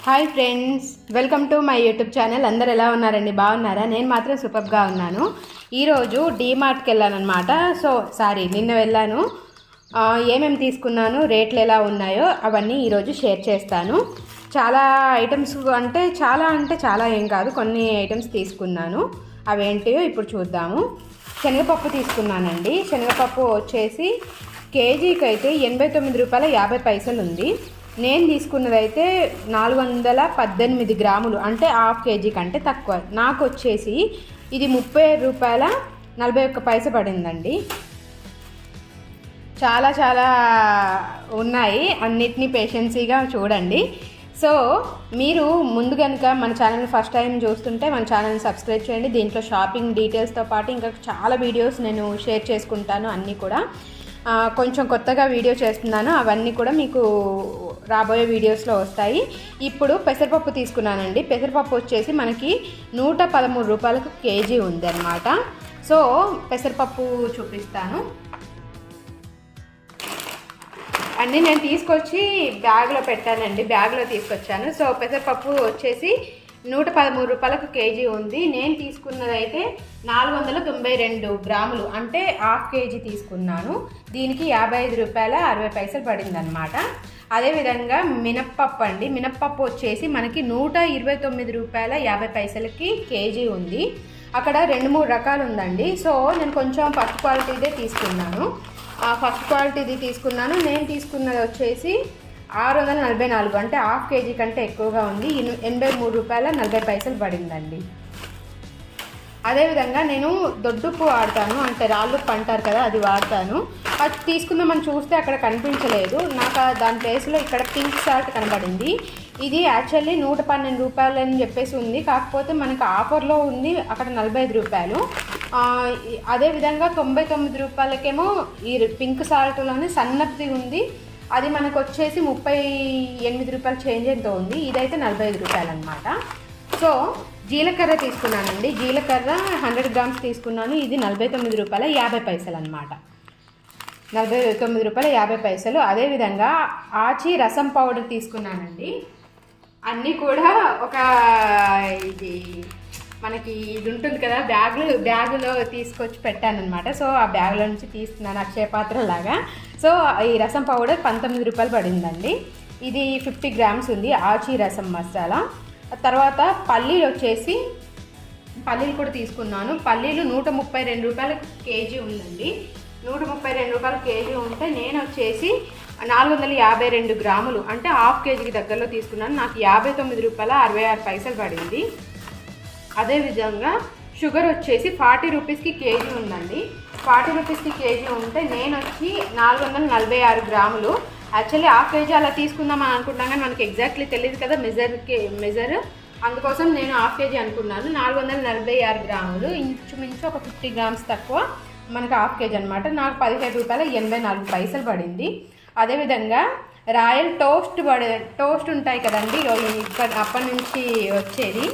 Hi friends, welcome to my YouTube channel. అందరు ఎలా ఉన్నారండి? బాగున్నారా? నేను మాత్రం సూపర్గా ఉన్నాను. ఈరోజు డీమార్ట్కి వెళ్ళానమాట. నిన్న వెళ్ళాను. ఏమేమి తీసుకున్నాను, రేట్లు ఎలా ఉన్నాయో అవన్నీ ఈరోజు షేర్ చేస్తాను. చాలా ఐటమ్స్ అంటే చాలా ఏం కాదు, కొన్ని ఐటమ్స్ తీసుకున్నాను. అవేంటియో ఇప్పుడు చూద్దాము. శనగపప్పు తీసుకున్నానండి. శనగపప్పు వచ్చేసి కేజీకి అయితే ₹89.50 ఉంది. నేను తీసుకున్నదైతే 418 గ్రాములు, అంటే హాఫ్ కేజీ కంటే తక్కువ. నాకు వచ్చేసి ఇది ₹30.41 పడిందండి. చాలా ఉన్నాయి, అన్నిటినీ పేషెన్సీగా చూడండి. సో మీరు ముందు కనుక మన ఛానల్ని ఫస్ట్ టైం చూస్తుంటే మన ఛానల్ని సబ్స్క్రైబ్ చేయండి. దీంట్లో షాపింగ్ డీటెయిల్స్తో పాటు ఇంకా చాలా వీడియోస్ నేను షేర్ చేసుకుంటాను. అన్నీ కూడా కొంచెం కొత్తగా వీడియో చేస్తున్నాను, అవన్నీ కూడా మీకు రాబోయే వీడియోస్లో వస్తాయి. ఇప్పుడు పెసరపప్పు తీసుకున్నానండి. పెసరపప్పు వచ్చేసి మనకి ₹113 కేజీ ఉంది అన్నమాట. సో పెసరపప్పు చూపిస్తాను. అన్నీ నేను తీసుకొచ్చి బ్యాగ్లో పెట్టానండి, బ్యాగ్లో తీసుకొచ్చాను. సో పెసరపప్పు వచ్చేసి ₹113 కేజీ ఉంది. నేను తీసుకున్నదైతే 492 గ్రాములు, అంటే హాఫ్ కేజీ తీసుకున్నాను. దీనికి ₹55.60 పడిందనమాట. అదేవిధంగా మినప్పప్పు అండి. మినప్పప్పు వచ్చేసి మనకి ₹129.50 కేజీ ఉంది. అక్కడ 2-3 రకాలు ఉందండి. సో నేను కొంచెం ఫస్ట్ క్వాలిటీదే తీసుకున్నాను. ఫస్ట్ క్వాలిటీది తీసుకున్నాను. నేను తీసుకున్నది వచ్చేసి 644, అంటే హాఫ్ కేజీ కంటే ఎక్కువగా ఉంది. ₹83.40 పడిందండి. అదేవిధంగా నేను దొడ్డుప్పు వాడతాను, అంటే రాళ్ళుప్పు అంటారు కదా, అది వాడతాను. అది తీసుకుందామని చూస్తే అక్కడ కనిపించలేదు నాకు. దాని ప్లేస్లో ఇక్కడ పింక్ సాల్ట్ కనబడింది. ఇది యాక్చువల్లీ ₹112 అని చెప్పేసి ఉంది, కాకపోతే మనకు ఆఫర్లో ఉంది అక్కడ ₹45. అదేవిధంగా ₹99కేమో ఈ పింక్ సాల్ట్లోనే సన్నది ఉంది. అది మనకు వచ్చేసి ₹38 చేంజ్ ఎంతో ఉంది. ఇదైతే ₹45 అనమాట. సో జీలకర్ర తీసుకున్నానండి. జీలకర్ర 100 గ్రామ్స్ తీసుకున్నాను. ఇది ₹49.50 అనమాట. ₹49.50. అదేవిధంగా ఆచి రసం పౌడర్ తీసుకున్నానండి. అన్నీ కూడా ఒక ఇది మనకి ఇది ఉంటుంది కదా, బ్యాగులో తీసుకొచ్చి పెట్టానమాట. సో ఆ బ్యాగులో నుంచి తీస్తున్నాను, అక్షయ పాత్ర లాగా. సో ఈ రసం పౌడర్ ₹19 పడిందండి. ఇది 50 గ్రామ్స్ ఉంది, ఆచి రసం మసాలా. తర్వాత పల్లీలు కూడా తీసుకున్నాను. పల్లీలు ₹132 కేజీ ఉందండి. ₹132 కేజీ ఉంటే నేను వచ్చేసి 452 గ్రాములు, అంటే హాఫ్ కేజీకి దగ్గరలో తీసుకున్నాను. నాకు ₹59.66 పడింది. అదేవిధంగా షుగర్ వచ్చేసి ₹40 కేజీ ఉందండి. ₹40 కేజీ ఉంటే నేను వచ్చి 446 గ్రాములు. యాక్చువల్లీ హాఫ్ కేజీ అలా తీసుకుందామని అనుకుంటున్నాను, కానీ మనకి ఎగ్జాక్ట్లీ తెలియదు కదా మెజర్. అందుకోసం నేను హాఫ్ కేజీ అనుకున్నాను. 446 గ్రాములు, ఇంచుమించు ఒక 50 గ్రామ్స్ తక్కువ మనకు హాఫ్ కేజీ అనమాట. నాకు ₹17.84 పడింది. అదేవిధంగా రాయల్ టోస్ట్ ఉంటాయి కదండి, ఇక్కడ అప్పటి నుంచి వచ్చేది.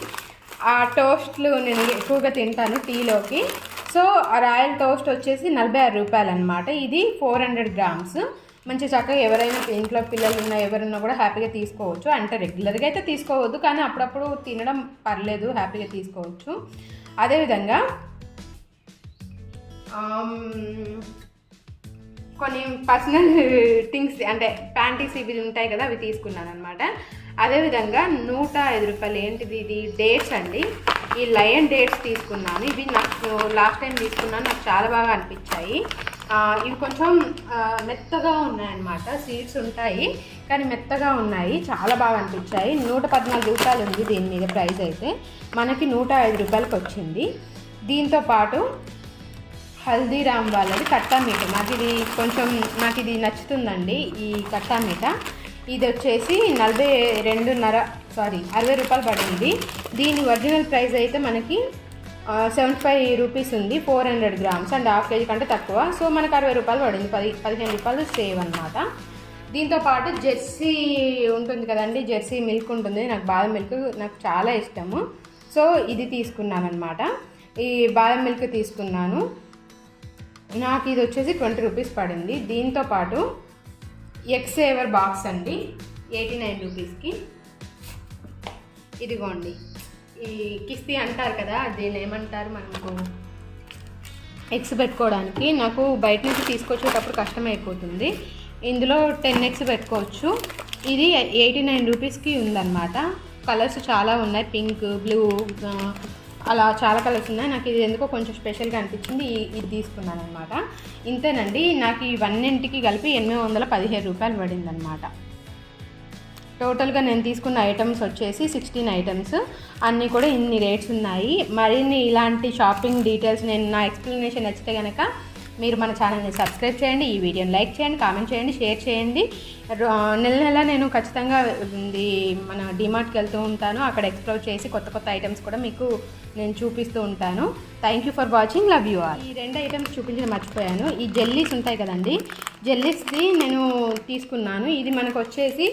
ఆ టోస్ట్లు నేను ఎక్కువగా తింటాను టీలోకి. సో ఆ రాయల్ టోస్ట్ వచ్చేసి ₹46 అనమాట. ఇది 400 గ్రామ్స్. మంచి చక్కగా ఎవరైనా ఇంట్లో పిల్లలు ఉన్నా ఎవరున్నా కూడా హ్యాపీగా తీసుకోవచ్చు. అంటే రెగ్యులర్గా అయితే తీసుకోవద్దు, కానీ అప్పుడప్పుడు తినడం పర్లేదు, హ్యాపీగా తీసుకోవచ్చు. అదేవిధంగా కొన్ని పర్సనల్ థింగ్స్, అంటే ప్యాంటీస్ ఇవి ఉంటాయి కదా, అవి తీసుకున్నాను అనమాట. అదేవిధంగా ₹105 ఏంటిది, ఇది డేట్స్ అండి. ఈ లయన్ డేట్స్ తీసుకున్నాను. ఇవి నాకు లాస్ట్ టైం తీసుకున్నాను, నాకు చాలా బాగా అనిపించాయి. ఇవి కొంచెం మెత్తగా ఉన్నాయన్నమాట. సీడ్స్ ఉంటాయి కానీ మెత్తగా ఉన్నాయి, చాలా బాగా అనిపించాయి. ₹114 ఉంది దీని మీద ప్రైస్ అయితే. మనకి ₹105 వచ్చింది. దీంతో పాటు హల్దీరామ్ వాళ్ళది కట్టా మీట, నాకు ఇది నచ్చుతుందండి. ఈ కట్టా మీట ఇది వచ్చేసి ₹60 పడింది. దీని ఒరిజినల్ ప్రైస్ అయితే మనకి ₹75 ఉంది. 400 గ్రామ్స్, అండ్ హాఫ్ కేజీ కంటే తక్కువ. సో మనకు ₹60 పడింది, ₹15 సేవ్ అనమాట. దీంతో పాటు జెర్సీ ఉంటుంది కదండి, జెర్సీ మిల్క్ ఉంటుంది. నాకు బాదం మిల్క్ నాకు చాలా ఇష్టము. సో ఇది తీసుకున్నాను అనమాట. ఈ బాదం మిల్క్ తీసుకున్నాను. నాకు ఇది వచ్చేసి ₹20 పడింది. దీంతో పాటు ఎగ్ సేవర్ బాక్స్ అండి, ₹89కి. ఇదిగోండి ఈ కిస్తీ అంటారు కదా, దీన్ని ఏమంటారు మనకు, ఎగ్స్ పెట్టుకోవడానికి. నాకు బయట నుంచి తీసుకొచ్చేటప్పుడు కష్టమైపోతుంది. ఇందులో 10 ఎగ్స్ పెట్టుకోవచ్చు. ఇది 89 రూపీస్కి ఉందన్నమాట. కలర్స్ చాలా ఉన్నాయి, పింక్, బ్లూ, అలా చాలా కలర్స్ ఉన్నాయి. నాకు ఇది ఎందుకో కొంచెం స్పెషల్గా అనిపించింది, ఇది తీసుకున్నాను అనమాట. ఇంతేనండి, నాకు ఇవన్నింటికి కలిపి 817 రూపాయలు పడిందనమాట. టోటల్గా నేను తీసుకున్న ఐటమ్స్ వచ్చేసి 16 ఐటమ్స్. అన్నీ కూడా ఇన్ని రేట్స్ ఉన్నాయి. మరిన్ని ఇలాంటి షాపింగ్ డీటెయిల్స్, నేను నా ఎక్స్ప్లెనేషన్ నచ్చితే కనుక మీరు మన ఛానల్ని సబ్స్క్రైబ్ చేయండి, ఈ వీడియోని లైక్ చేయండి, కామెంట్ చేయండి, షేర్ చేయండి. నెల నేను ఖచ్చితంగా మన డిమార్ట్కి వెళ్తూ ఉంటాను. అక్కడ ఎక్స్ప్లోర్ చేసి కొత్త కొత్త ఐటమ్స్ కూడా మీకు నేను చూపిస్తూ ఉంటాను. Thank you for watching, love you all. ఈ 2 ఐటమ్స్ చూపించడం మర్చిపోయాను. ఈ జెల్లీస్ ఉంటాయి కదండి, జెల్లీస్ది నేను తీసుకున్నాను. ఇది మనకు వచ్చేసి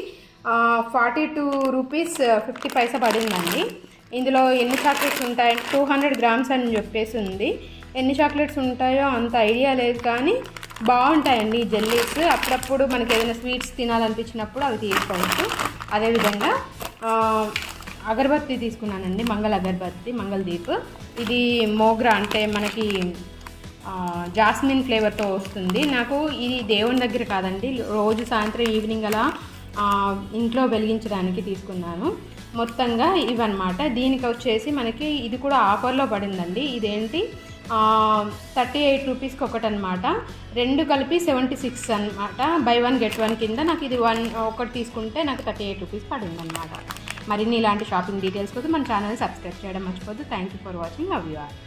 42 రూపీస్ 50 పైసా పడిందండి. ఇందులో ఎన్ని చాక్లెట్స్ ఉంటాయి, 200 గ్రామ్స్ అని చెప్పేసి ఉంది. ఎన్ని చాక్లెట్స్ ఉంటాయో అంత ఐడియా లేదు, కానీ బాగుంటాయండి ఈ జెల్లీస్. అప్పుడప్పుడు మనకి ఏదైనా స్వీట్స్ తినాలనిపించినప్పుడు అవి తీసుకోవచ్చు. అదేవిధంగా అగరబత్తి తీసుకున్నానండి, మంగళ అగరబత్తి, మంగళదీప్. ఇది మోగ్రా అంటే మనకి జాస్మిన్ ఫ్లేవర్తో వస్తుంది. నాకు ఇది దేవుని దగ్గర కాదండి, రోజు సాయంత్రం ఈవినింగ్ అలా ఇంట్లో వెలిగించడానికి తీసుకున్నాను. మొత్తంగా ఇవన్నమాట. దీనికి వచ్చేసి మనకి ఇది కూడా ఆఫర్లో పడిందండి. ఇదేంటి 38 రూపీస్కి ఒకటి అనమాట. 2 కలిపి 76 అనమాట. బై 1 గెట్ 1 కింద నాకు ఇది ఒకటి తీసుకుంటే నాకు 38 రూపీస్ పడింది అనమాట. మరిన్ని ఇలాంటి షాపింగ్ డీటెయిల్స్ కోసం మన ఛానల్ సబ్స్క్రైబ్ చేయడం మర్చిపోద్దు. Thank you for watching, love you all.